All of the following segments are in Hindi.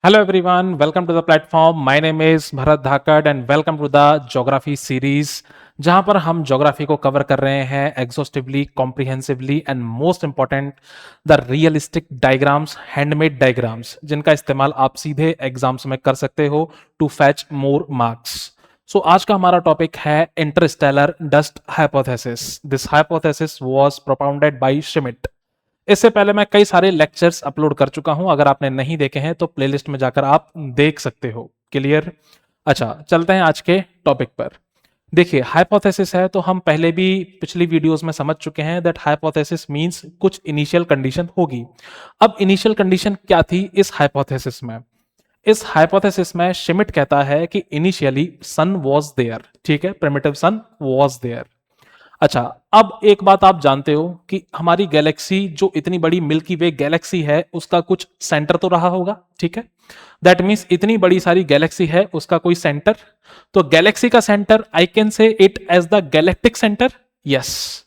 Hello everyone, welcome to the platform. My name is Bharat Dhakad and welcome to the Geography series जहां पर हम ज्योग्राफी को कवर कर रहे हैं exhaustively, comprehensively and most important the realistic diagrams, handmade diagrams जिनका इस्तेमाल आप सीधे एग्जाम्स में कर सकते हो टू फैच मोर मार्क्स. सो आज का हमारा टॉपिक है Interstellar dust hypothesis. This hypothesis was propounded bye Schmidt. इससे पहले मैं कई सारे लेक्चर्स अपलोड कर चुका हूं. अगर आपने नहीं देखे हैं तो प्लेलिस्ट में जाकर आप देख सकते हो. क्लियर? अच्छा, चलते हैं आज के टॉपिक पर. देखिए, हाइपोथेसिस है तो हम पहले भी पिछली वीडियोस में समझ चुके हैं दैट हाइपोथेसिस मींस कुछ इनिशियल कंडीशन होगी. अब इनिशियल कंडीशन क्या थी इस हाइपोथेसिस में? इस हाइपोथेसिस में श्मिट कहता है कि इनिशियली सन वाज देयर. ठीक है, प्रिमिटिव सन वाज देयर. अच्छा, अब एक बात आप जानते हो कि हमारी गैलेक्सी जो इतनी बड़ी मिल्की वे गैलेक्सी है उसका कुछ सेंटर तो रहा होगा. ठीक है, दैट मीन्स इतनी बड़ी सारी गैलेक्सी है उसका कोई सेंटर. तो गैलेक्सी का centre I can say it as the galactic centre. Yes,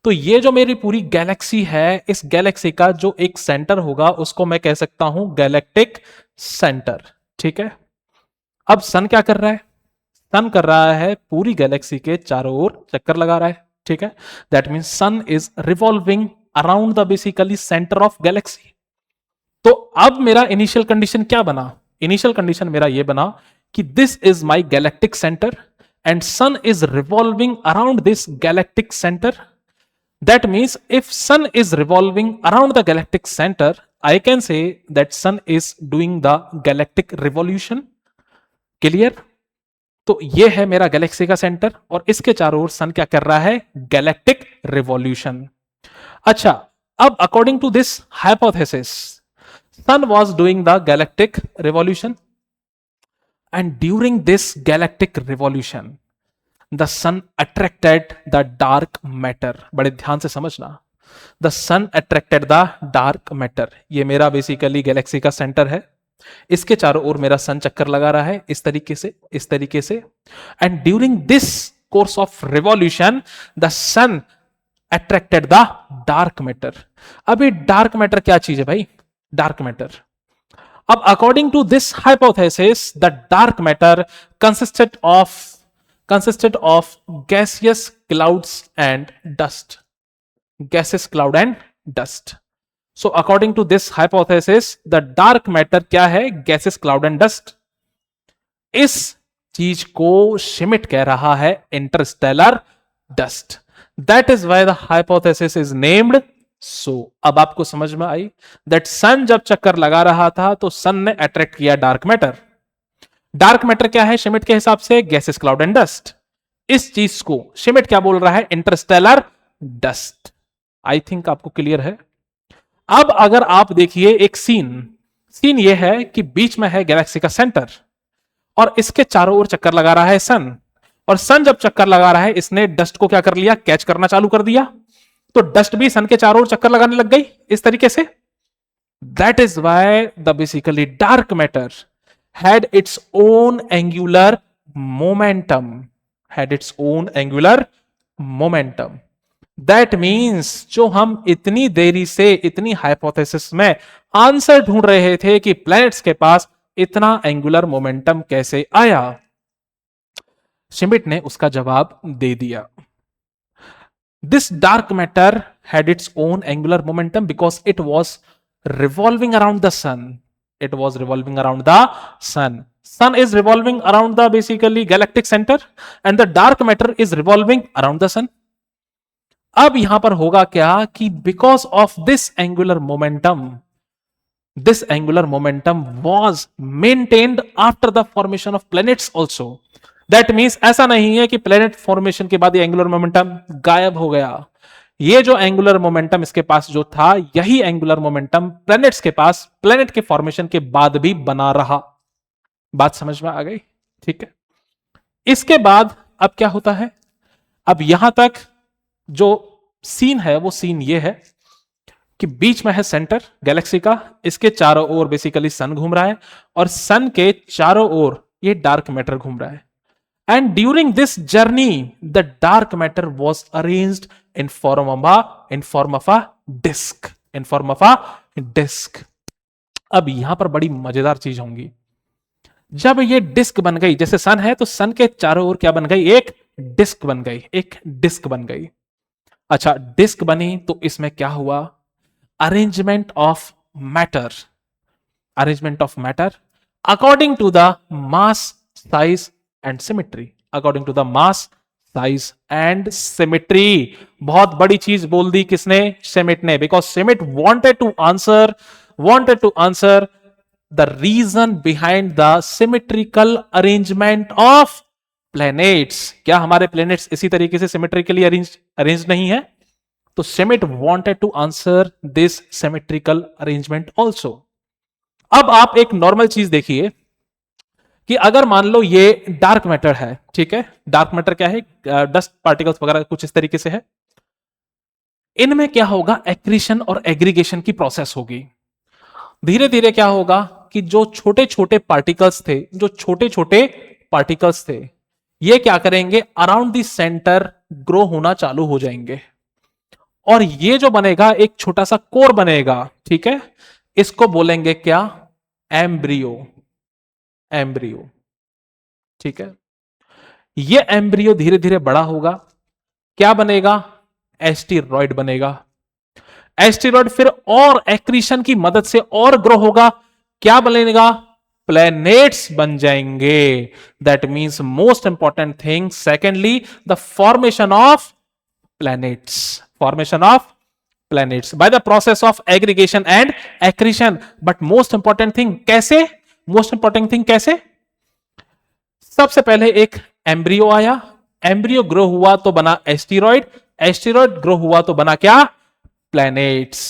तो ये जो मेरी पूरी गैलेक्सी है इस गैलेक्सी का जो एक सेंटर होगा उसको मैं कह सकता हूं गैलेक्टिक सेंटर. ठीक है, अब सन क्या कर रहा है? सन कर रहा है पूरी गैलेक्सी के चारों ओर चक्कर लगा रहा है. ठीक है, that mean sun is revolving around the basically centre of galaxy. तो अब मेरा इनिशियल कंडीशन क्या बना? इनिशियल कंडीशन मेरा ये बना कि this is my galactic centre and sun is revolving around this galactic centre. That means if sun is revolving around the galactic centre I can say that sun is doing the galactic revolution. Clear? तो ये है मेरा गैलेक्सी का सेंटर और इसके चारों ओर सन क्या कर रहा है? Galactic revolution. अच्छा, अब according to this hypothesis sun was doing the galactic revolution and during this galactic revolution the sun attracted the dark matter. बड़े ध्यान से समझना, the sun attracted the dark matter. ये मेरा बेसिकली गैलेक्सी का सेंटर है. इसके चारों ओर मेरा सन चक्कर लगा रहा है इस तरीके से, इस तरीके से. And during this course of revolution the sun attracted the dark matter. अभी डार्क मैटर क्या चीज है भाई? Dark matter. अब according to this hypothesis the dark matter consisted of gaseous clouds and dust. Gaseous cloud and dust. So according to this hypothesis the dark matter क्या है? gases cloud and dust. इस चीज को श्मिट कह रहा है Interstellar dust. That is why the hypothesis is named so. अब आपको समझ में आई दैट सन जब चक्कर लगा रहा था तो सन ने अट्रैक्ट किया डार्क मैटर. डार्क मैटर क्या है श्मिट के हिसाब से? Gases cloud and dust. इस चीज को श्मिट क्या बोल रहा है? Interstellar dust. आई थिंक आपको क्लियर है. अब अगर आप देखिए एक सीन ये है कि बीच में है गैलेक्सी का सेंटर और इसके चारों ओर चक्कर लगा रहा है सन. और सन जब चक्कर लगा रहा है इसने डस्ट को क्या कर लिया? कैच करना चालू कर दिया. तो डस्ट भी सन के चारों ओर चक्कर लगाने लग गई इस तरीके से. That is why the basically dark matter had its own angular momentum. Had its own angular momentum. That means जो हम इतनी देरी से इतनी हाइपोथेसिस में आंसर ढूंढ रहे थे कि प्लैनेट्स के पास इतना एंगुलर मोमेंटम कैसे आया, श्मिट ने उसका जवाब दे दिया. This dark matter had its own angular momentum because it was revolving around the sun. It was revolving around the sun. Sun is revolving around the basically galactic center and the dark matter is revolving around the sun. अब यहां पर होगा क्या कि because of this angular momentum was maintained after the formation of planets also. That means ऐसा नहीं है कि planet formation के बाद ये angular momentum गायब हो गया. ये जो एंगुलर मोमेंटम इसके पास जो था यही एंगुलर मोमेंटम प्लैनेट्स के पास प्लैनेट के फॉर्मेशन के बाद भी बना रहा. बात समझ में आ गई? ठीक है. इसके बाद अब क्या होता है? अब यहां तक जो सीन है वो सीन ये है कि बीच में है सेंटर गैलेक्सी का, इसके चारों ओर बेसिकली सन घूम रहा है और सन के चारों ओर ये डार्क मैटर घूम रहा है. And during this journey, the dark matter was arranged in form of a disk. अब यहां पर बड़ी मजेदार चीज होंगी। जब ये डिस्क बन गई, जैसे सन है तो सन के चारों ओर क्या बन गई, एक डिस्क बन गई, एक डिस्क बन गई। अच्छा, डिस्क बनी तो इसमें क्या हुआ, arrangement of matter, arrangement of matter according to the mass, size and symmetry, according to the mass, size and symmetry. बहुत बड़ी चीज बोल दी किसने, सेमिट ने, because Schmidt wanted to answer the reason behind the symmetrical arrangement of planets। क्या हमारे planets इसी तरीके से symmetrically अरेंज नहीं है? तो सेमिट wanted to answer this symmetrical arrangement also। अब आप एक नॉर्मल चीज देखिए कि अगर मान लो ये डार्क मैटर है, ठीक है, डार्क मैटर क्या है, डस्ट पार्टिकल्स वगैरह कुछ इस तरीके से है, इनमें क्या होगा, एक्रीशन और एग्रीगेशन की प्रोसेस होगी। धीरे धीरे क्या होगा कि जो छोटे छोटे पार्टिकल्स थे, जो छोटे छोटे पार्टिकल्स थे, ये क्या करेंगे, अराउंड द सेंटर ग्रो होना चालू हो जाएंगे। और ये जो बनेगा एक छोटा सा कोर बनेगा, ठीक है, इसको बोलेंगे क्या, एम्ब्रियो, एम्ब्रियो, ठीक है। ये एम्ब्रियो धीरे धीरे बड़ा होगा, क्या बनेगा, एस्टेरॉयड बनेगा। एस्टेरॉयड फिर और एक्रीशन की मदद से और ग्रो होगा, क्या बनेगा, प्लैनेट्स बन जाएंगे। That means most important thing secondly, the formation of planets, formation of planets by the process of aggregation and accretion। but most important thing कैसे, most important thing कैसे, सबसे पहले एक एम्ब्रियो आया, एम्ब्रियो ग्रो हुआ तो बना एस्टेरॉयड, एस्टेरॉयड ग्रो हुआ तो बना क्या, प्लैनेट्स।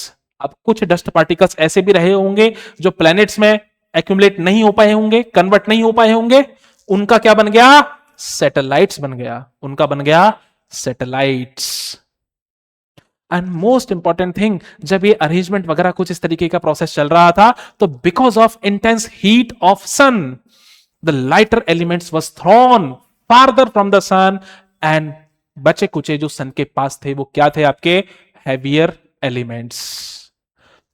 अब कुछ डस्ट पार्टिकल्स ऐसे भी रहे होंगे जो प्लैनेट्स में एक्यूमुलेट नहीं हो पाए होंगे, कन्वर्ट नहीं हो पाए होंगे, उनका क्या बन गया, सैटेलाइट्स बन गया, उनका बन गया satellites. And most important thing, जब ये अरेंजमेंट वगैरह कुछ इस तरीके का प्रोसेस चल रहा था, तो because of intense heat of sun, the lighter elements was thrown farther from the sun, and बचे कुचे जो सन के पास थे वो क्या थे, आपके हैवियर एलिमेंट्स।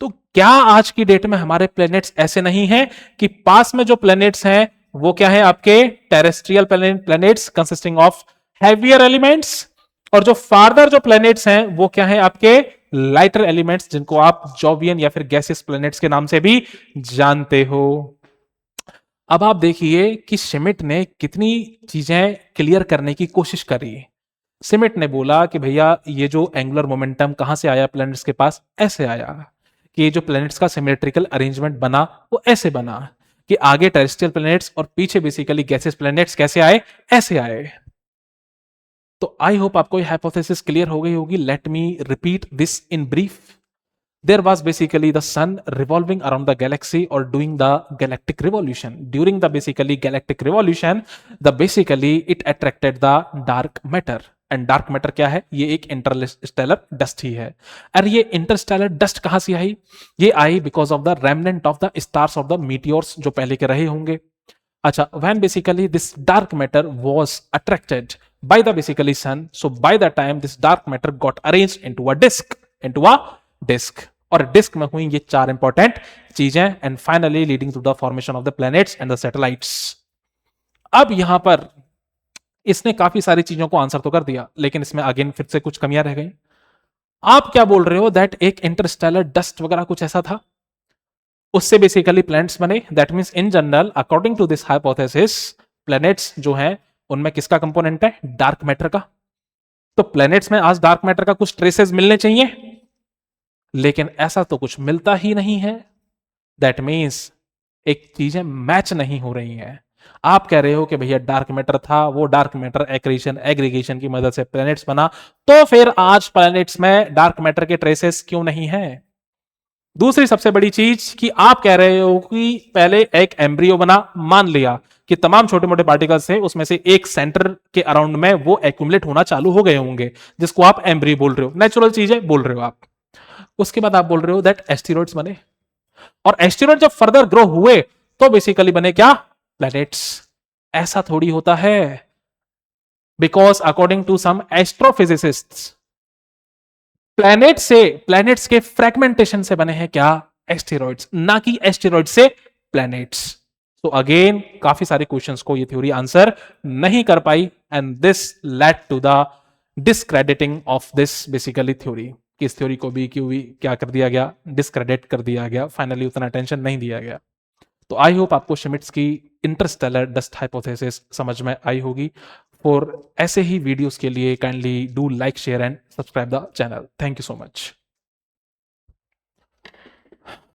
तो क्या आज की डेट में हमारे प्लैनेट्स ऐसे नहीं हैं कि पास में जो प्लैनेट्स हैं वो क्या है, आपके terrestrial planets consisting of heavier elements, और जो फार्दर जो प्लैनेट्स हैं वो क्या है, आपके लाइटर एलिमेंट्स, जिनको आप जॉवियन या फिर गैसियस प्लैनेट्स के नाम से भी जानते हो। अब आप देखिए कि शिमिट ने कितनी चीजें क्लियर करने की कोशिश करी। शिमिट ने बोला कि भैया ये जो एंगुलर मोमेंटम कहां से आया प्लैनेट्स के पास, ऐसे आया कि ये जो प्लैनेट्स का सिमेट्रिकल अरेंजमेंट बना वो ऐसे बना कि आगे टेरेस्ट्रियल प्लैनेट्स और पीछे बेसिकली गैसियस प्लैनेट्स कैसे आए, ऐसे आए। तो आई होप आपको ये हाइपोथेसिस क्लियर हो गई होगी। Let me repeat this in brief. There was basically the sun revolving around the galaxy or doing the galactic revolution. During the basically galactic revolution, basically it attracted the dark matter. And dark matter क्या है, ये एक इंटरस्टेलर डस्ट ही है। और ये इंटरस्टेलर डस्ट कहां से आई, ये आई because of the remnant of the stars of the meteors जो पहले के रहे होंगे। अच्छा, when basically this dark matter was attracted by the basically sun, so by the time this dark matter got arranged into a disk, और डिस्क में हुई ये चार इंपॉर्टेंट चीजें, and finally leading to the formation of the planets and the satellites. अब यहां पर इसने काफी सारी चीजों को आंसर तो कर दिया, लेकिन इसमें अगेन फिर से कुछ कमियां रह गई। आप क्या बोल रहे हो, दैट एक इंटरस्टेलर डस्ट वगैरह कुछ ऐसा था, उससे बेसिकली प्लैनेट्स बने। That means in general according to this hypothesis, planets जो हैं उनमें किसका कंपोनेंट है, डार्क मैटर का। तो प्लैनेट्स में आज डार्क मैटर का कुछ ट्रेसेस मिलने चाहिए, लेकिन ऐसा तो कुछ मिलता ही नहीं है। दैट मीन्स एक चीजें मैच नहीं हो रही हैं। आप कह रहे हो कि भैया डार्क मैटर था, वो डार्क मैटर एक्रीशन एग्रीगेशन की मदद से प्लैनेट्स बना, तो फिर आज प्लैनेट्स में डार्क मैटर के ट्रेसेस क्यों नहीं है। दूसरी सबसे बड़ी चीज कि आप कह रहे हो कि पहले एक एम्ब्रियो बना, मान लिया कि तमाम छोटे मोटे पार्टिकल्स थे, उसमें से एक सेंटर के अराउंड में वो एक्यूमुलेट होना चालू हो गए होंगे, जिसको आप एम्ब्रियो बोल रहे हो, नेचुरल चीजें बोल रहे हो आप। उसके बाद आप बोल रहे हो दैट एस्टेरॉइड्स बने, और एस्टेरॉइड जब फर्दर ग्रो हुए तो बेसिकली बने क्या, प्लैनेट्स। ऐसा थोड़ी होता है, because according to some astrophysicists, planets के फ्रैगमेंटेशन से बने हैं क्या, एस्टेरॉइड्स, ना कि एस्टेरॉइड से प्लैनेट्स। तो अगेन काफी सारे क्वेश्चंस को ये थ्योरी आंसर नहीं कर पाई and this led to the discrediting of this basically theory. कि इस थ्योरी को भी क्यों भी क्या कर दिया गया, डिस्क्रेडिट कर दिया गया, फाइनली उतना अटेंशन नहीं दिया गया। तो आई होप आपको श्मिट्स की इंटरस्टेलर डस्ट हाइपोथेसिस समझ में आई होगी। फॉर ऐसे ही वीडियोस के लिए kindly do like share and subscribe the channel. Thank you so much.